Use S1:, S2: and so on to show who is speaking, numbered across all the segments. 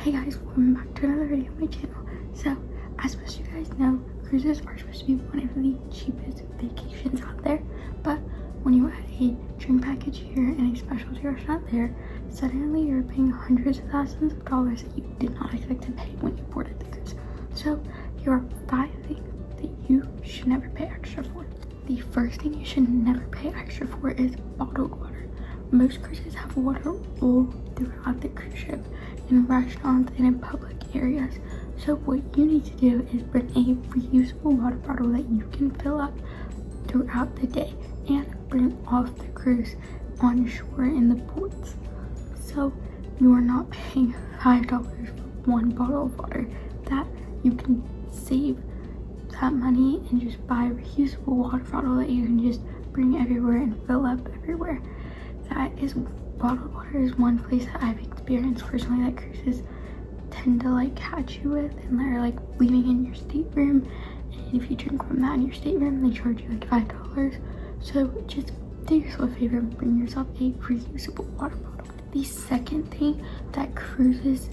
S1: Hey guys, welcome back to another video on my channel. So, as most of you guys know, cruises are supposed to be one of the cheapest vacations out there, but when you add a drink package here and a specialty restaurant there, suddenly you're paying hundreds of thousands of dollars that you did not expect to pay when you boarded the cruise. So, here are 5 things that you should never pay extra for. The first thing you should never pay extra for is bottled water. Most cruises have water all throughout the cruise ship, in restaurants and in public areas. So what you need to do is bring a reusable water bottle that you can fill up throughout the day and bring off the cruise on shore in the ports. So you are not paying $5 for one bottle of water. That you can save that money and just buy a reusable water bottle that you can just bring everywhere and fill up everywhere. Bottled water is one place that I've experienced personally that cruises tend to like catch you with, and they're like leaving in your stateroom, and if you drink from that in your stateroom they charge you like $5. So just do yourself a favor and bring yourself a reusable water bottle. The second thing that cruises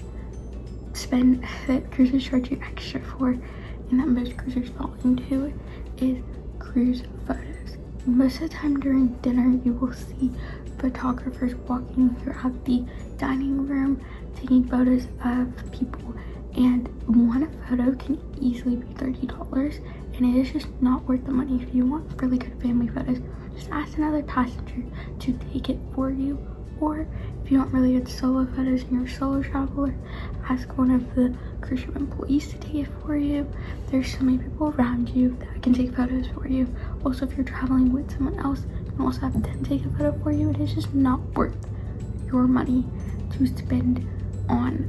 S1: charge you extra for, and that most cruisers fall into, is cruise photos. Most of the time during dinner you will see photographers walking throughout the dining room taking photos of people, and one photo can easily be $30, and it is just not worth the money. If you want really good family photos, just ask another passenger to take it for you, or if you want really good solo photos and you're a solo traveler, ask one of the cruise ship employees to take it for you. There's so many people around you that can take photos for you. Also, if you're traveling with someone else, you can also have them take a photo for you. It is just not worth your money to spend on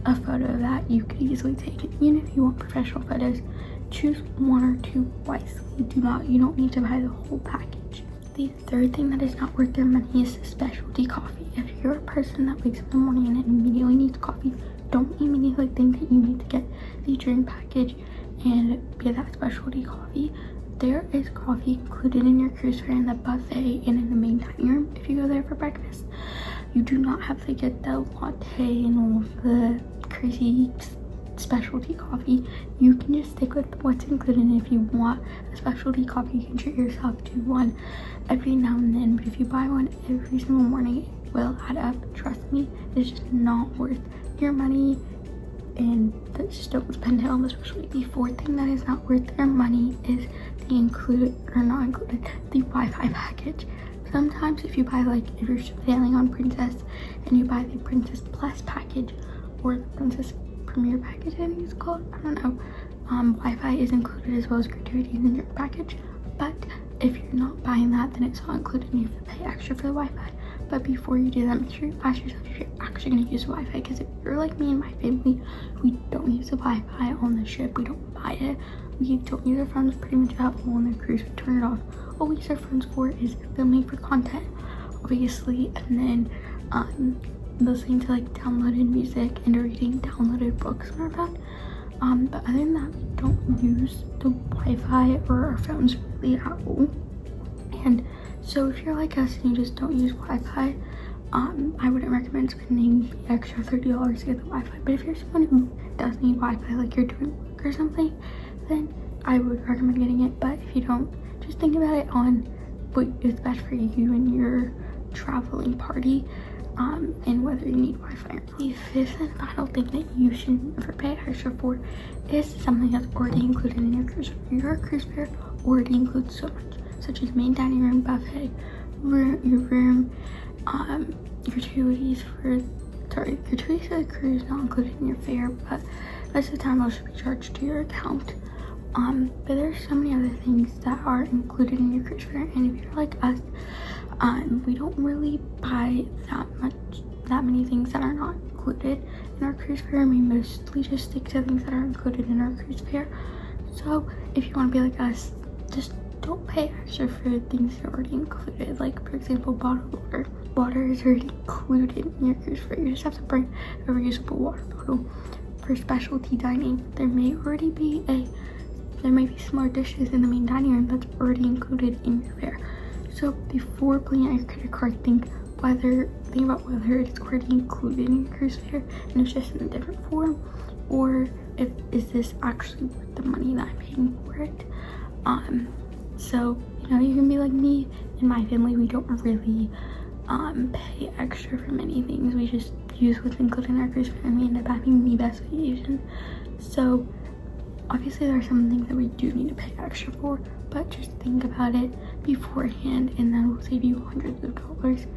S1: a photo that you could easily take. And even if you want professional photos, choose one or two wisely. You don't need to buy the whole package. The third thing that is not worth their money is specialty coffee. If you're a person that wakes up in the morning and immediately needs coffee, don't immediately think that you need to get the drink package and get that specialty coffee. There is coffee included in your cruise fare in the buffet and in the main dining room if you go there for breakfast. You do not have to get the latte and all the crazy specialty coffee. You can just stick with what's included, and if you want a specialty coffee you can treat yourself to one every now and then, but if you buy one every single morning it will add up. Trust me, it's just not worth your money, and just don't spend it on the specialty. The fourth thing that is not worth their money is the the Wi-Fi package. Sometimes if you buy, like if you're sailing on Princess and you buy the Princess Plus package or the Princess Premier package, I think it's called, I don't know, Wi-Fi is included as well as gratuities in your package. But if you're not buying that, then it's not included and you have to pay extra for the Wi-Fi. But before you do that, make sure you ask yourself if you're actually going to use Wi-Fi, because if you're like me and my family, we don't use the Wi-Fi on the ship. We don't buy it. We don't use our phones pretty much at all on the cruise. We turn it off. All we use our phones for is filming for content, obviously, and then listening to like downloaded music and reading downloaded books on our phone. But other than that, we don't use the Wi-Fi or our phones really at all. And so if you're like us and you just don't use Wi-Fi, I wouldn't recommend spending the extra $30 to get the Wi-Fi. But if you're someone who does need Wi-Fi, like you're doing work or something, then I would recommend getting it. But if you don't, just think about it on what is best for you and your traveling party, and whether you need Wi-Fi or not. The fifth and final thing that you should never pay extra for is something that's already included in your cruise fare. Your cruise fare already includes so much, such as main dining room, buffet, your room, gratuities for the cruise not included in your fare, but most of the time those should be charged to your account. But there's so many other things that are included in your cruise fare, and if you're like us, we don't really buy that many things that are not included in our cruise fare. We mostly just stick to things that are included in our cruise fare. So if you want to be like us, just don't pay extra for things that are already included. Like for example, bottled water. Water is already included in your cruise fare. You just have to bring a reusable water bottle. For specialty dining, there may be some more dishes in the main dining room that's already included in your fare. So before pulling out your credit card, think think about whether it's already included in your cruise fare and it's just in a different form, or is this actually worth the money that I'm paying for it. So you know, you can be like me. In my family, we don't really pay extra for many things. We just use what's included in our cruise fare, and we end up having the best vacation. So obviously there are some things that we do need to pay extra for, but just think about it beforehand, and that will save you hundreds of dollars.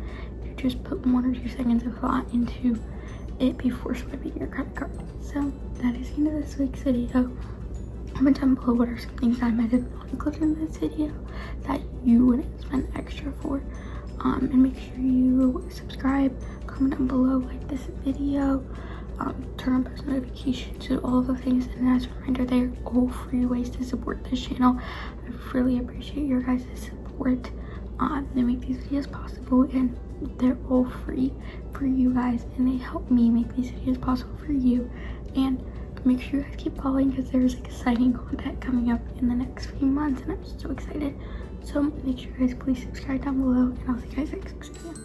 S1: You just put 1 or 2 seconds of thought into it before swiping your credit card. So that is the end of this week's video. Comment down below what are some things that I might have not included in this video that you wouldn't spend extra for. And make sure you subscribe, comment down below, like this video, turn on post notifications, do all of the things. And as a reminder, they are all free ways to support this channel. I really appreciate your guys' support. They make these videos possible, and they're all free for you guys, and they help me make these videos possible for you. And make sure you guys keep following, because there's exciting content coming up in the next few months, and I'm so excited. So make sure you guys please subscribe down below, and I'll see you guys next video.